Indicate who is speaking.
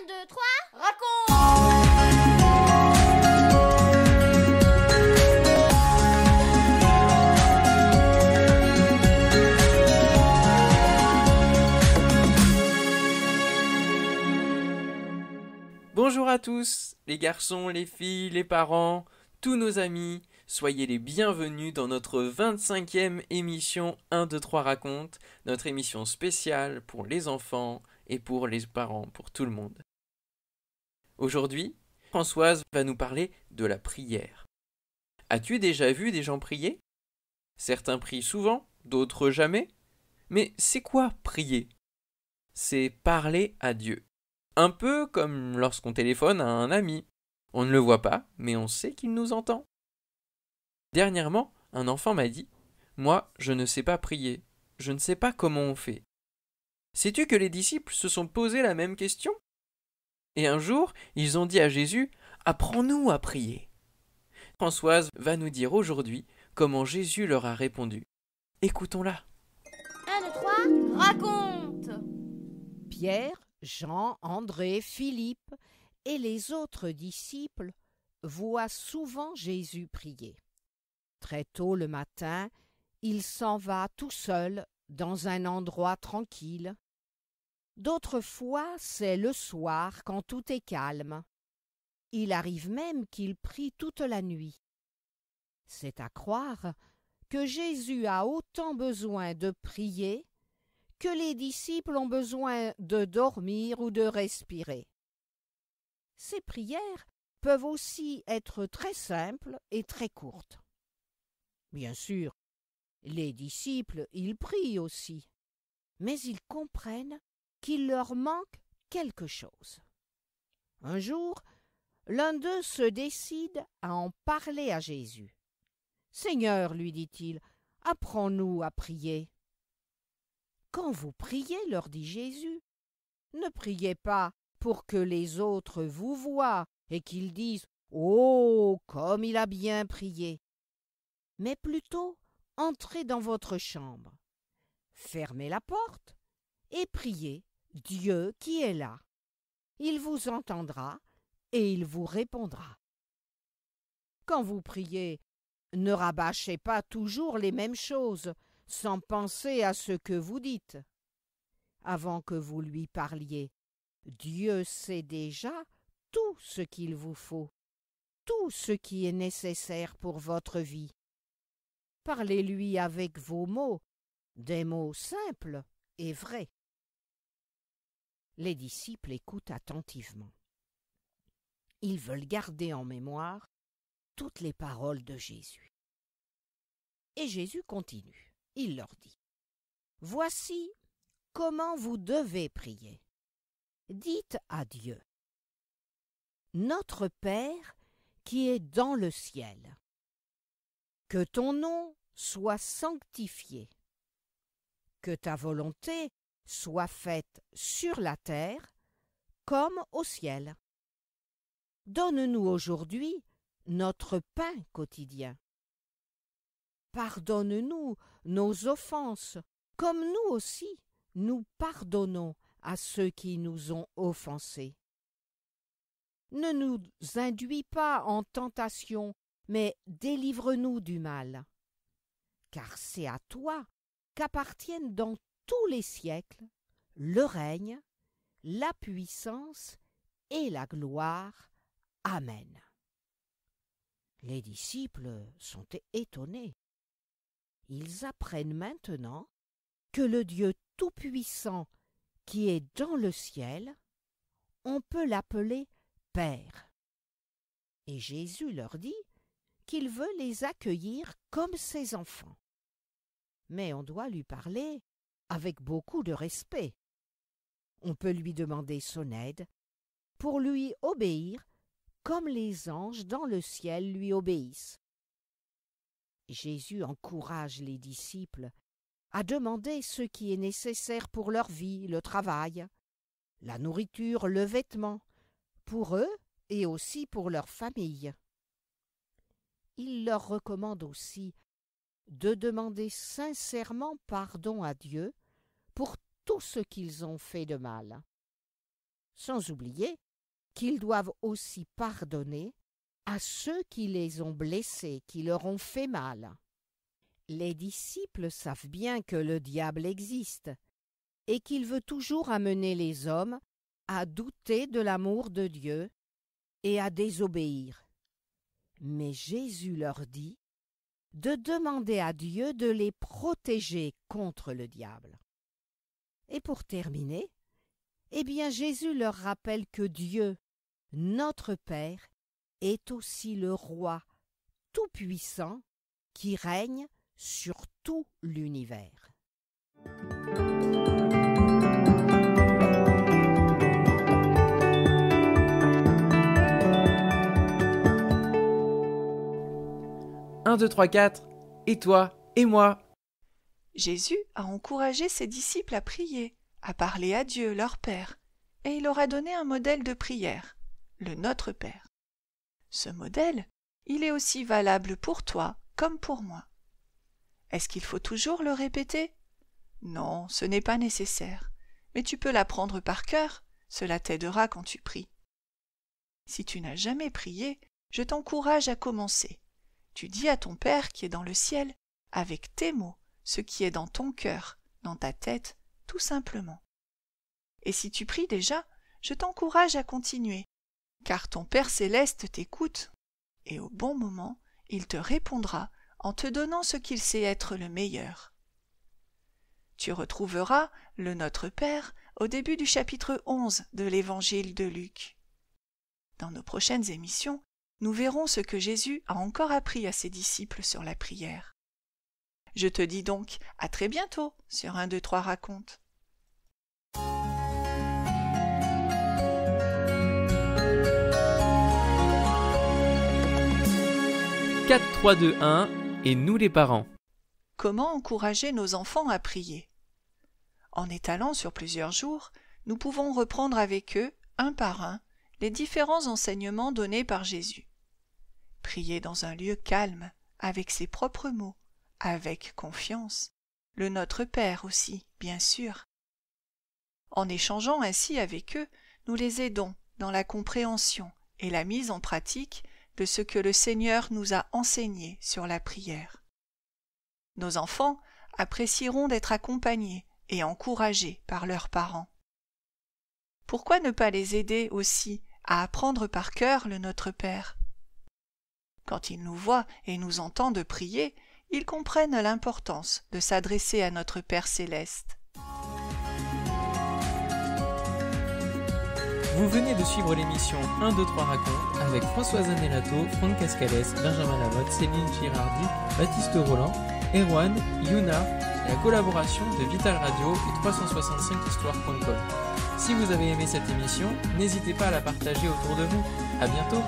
Speaker 1: 2, 3, raconte!
Speaker 2: Bonjour à tous, les garçons, les filles, les parents, tous nos amis, soyez les bienvenus dans notre 25e émission 1, 2, 3 raconte, notre émission spéciale pour les enfants et pour les parents, pour tout le monde. Aujourd'hui, Françoise va nous parler de la prière. As-tu déjà vu des gens prier? Certains prient souvent, d'autres jamais. Mais c'est quoi prier? C'est parler à Dieu. Un peu comme lorsqu'on téléphone à un ami. On ne le voit pas, mais on sait qu'il nous entend. Dernièrement, un enfant m'a dit « Moi, je ne sais pas prier. Je ne sais pas comment on fait. » Sais-tu que les disciples se sont posé la même question? Et un jour, ils ont dit à Jésus « Apprends-nous à prier. » Françoise va nous dire aujourd'hui comment Jésus leur a répondu. Écoutons-la.
Speaker 1: 1, 2, 3, raconte!
Speaker 3: Pierre, Jean, André, Philippe et les autres disciples voient souvent Jésus prier. Très tôt le matin, il s'en va tout seul dans un endroit tranquille. D'autres fois, c'est le soir quand tout est calme. Il arrive même qu'il prie toute la nuit. C'est à croire que Jésus a autant besoin de prier que les disciples ont besoin de dormir ou de respirer. Ces prières peuvent aussi être très simples et très courtes. Bien sûr, les disciples, ils prient aussi, mais ils comprennent qu'il leur manque quelque chose. Un jour, l'un d'eux se décide à en parler à Jésus. « Seigneur, lui dit-il, apprends-nous à prier. » Quand vous priez, leur dit Jésus, ne priez pas pour que les autres vous voient et qu'ils disent « Oh, comme il a bien prié !» mais plutôt entrez dans votre chambre, fermez la porte et priez Dieu qui est là. Il vous entendra et il vous répondra. Quand vous priez, ne rabâchez pas toujours les mêmes choses, sans penser à ce que vous dites. Avant que vous lui parliez, Dieu sait déjà tout ce qu'il vous faut, tout ce qui est nécessaire pour votre vie. Parlez-lui avec vos mots, des mots simples et vrais. Les disciples écoutent attentivement. Ils veulent garder en mémoire toutes les paroles de Jésus. Et Jésus continue. Il leur dit « Voici comment vous devez prier. Dites à Dieu, Notre Père qui est dans le ciel, que ton nom soit sanctifié, que ta volonté soit faite sur la terre comme au ciel. Donne-nous aujourd'hui notre pain quotidien. Pardonne-nous nos offenses, comme nous aussi, nous pardonnons à ceux qui nous ont offensés. Ne nous induis pas en tentation, mais délivre-nous du mal. Car c'est à toi qu'appartiennent dans tous les siècles le règne, la puissance et la gloire. Amen. » Les disciples sont étonnés. Ils apprennent maintenant que le Dieu Tout-Puissant qui est dans le ciel, on peut l'appeler Père. Et Jésus leur dit qu'il veut les accueillir comme ses enfants. Mais on doit lui parler avec beaucoup de respect. On peut lui demander son aide pour lui obéir comme les anges dans le ciel lui obéissent. Jésus encourage les disciples à demander ce qui est nécessaire pour leur vie, le travail, la nourriture, le vêtement, pour eux et aussi pour leur famille. Il leur recommande aussi de demander sincèrement pardon à Dieu pour tout ce qu'ils ont fait de mal. sans oublier qu'ils doivent aussi pardonner à ceux qui les ont blessés, qui leur ont fait mal. Les disciples savent bien que le diable existe et qu'il veut toujours amener les hommes à douter de l'amour de Dieu et à désobéir. Mais Jésus leur dit de demander à Dieu de les protéger contre le diable. Et pour terminer, Jésus leur rappelle que Dieu, notre Père, est aussi le roi tout-puissant qui règne sur tout l'univers.
Speaker 2: Un, 2, 3, 4, et toi, et moi.
Speaker 4: Jésus a encouragé ses disciples à prier, à parler à Dieu, leur Père, et il leur a donné un modèle de prière, le Notre Père. Ce modèle, il est aussi valable pour toi comme pour moi. Est-ce qu'il faut toujours le répéter? Non, ce n'est pas nécessaire, mais tu peux l'apprendre par cœur, cela t'aidera quand tu pries. Si tu n'as jamais prié, je t'encourage à commencer. Tu dis à ton Père qui est dans le ciel, avec tes mots, ce qui est dans ton cœur, dans ta tête, tout simplement. Et si tu pries déjà, je t'encourage à continuer, car ton Père céleste t'écoute, et au bon moment, il te répondra en te donnant ce qu'il sait être le meilleur. Tu retrouveras le Notre Père au début du chapitre 11 de l'Évangile de Luc. Dans nos prochaines émissions, nous verrons ce que Jésus a encore appris à ses disciples sur la prière. Je te dis donc à très bientôt sur 1, 2, 3 raconte.
Speaker 2: 4, 3, 2, 1, et nous les parents.
Speaker 4: Comment encourager nos enfants à prier? En étalant sur plusieurs jours, nous pouvons reprendre avec eux, un par un, les différents enseignements donnés par Jésus. Prier dans un lieu calme, avec ses propres mots, avec confiance, le Notre Père aussi, bien sûr. En échangeant ainsi avec eux, nous les aidons dans la compréhension et la mise en pratique de ce que le Seigneur nous a enseigné sur la prière. Nos enfants apprécieront d'être accompagnés et encouragés par leurs parents. Pourquoi ne pas les aider aussi à apprendre par cœur le Notre Père? Quand ils nous voient et nous entendent prier, ils comprennent l'importance de s'adresser à notre Père céleste.
Speaker 2: Vous venez de suivre l'émission 1, 2, 3 raconte avec Françoise Anelato, Franck Cascales, Benjamin Lamotte, Céline Girardi, Baptiste Roland, Erwan, Yuna et la collaboration de Vital Radio et 365histoire.com. Si vous avez aimé cette émission, n'hésitez pas à la partager autour de vous. À bientôt!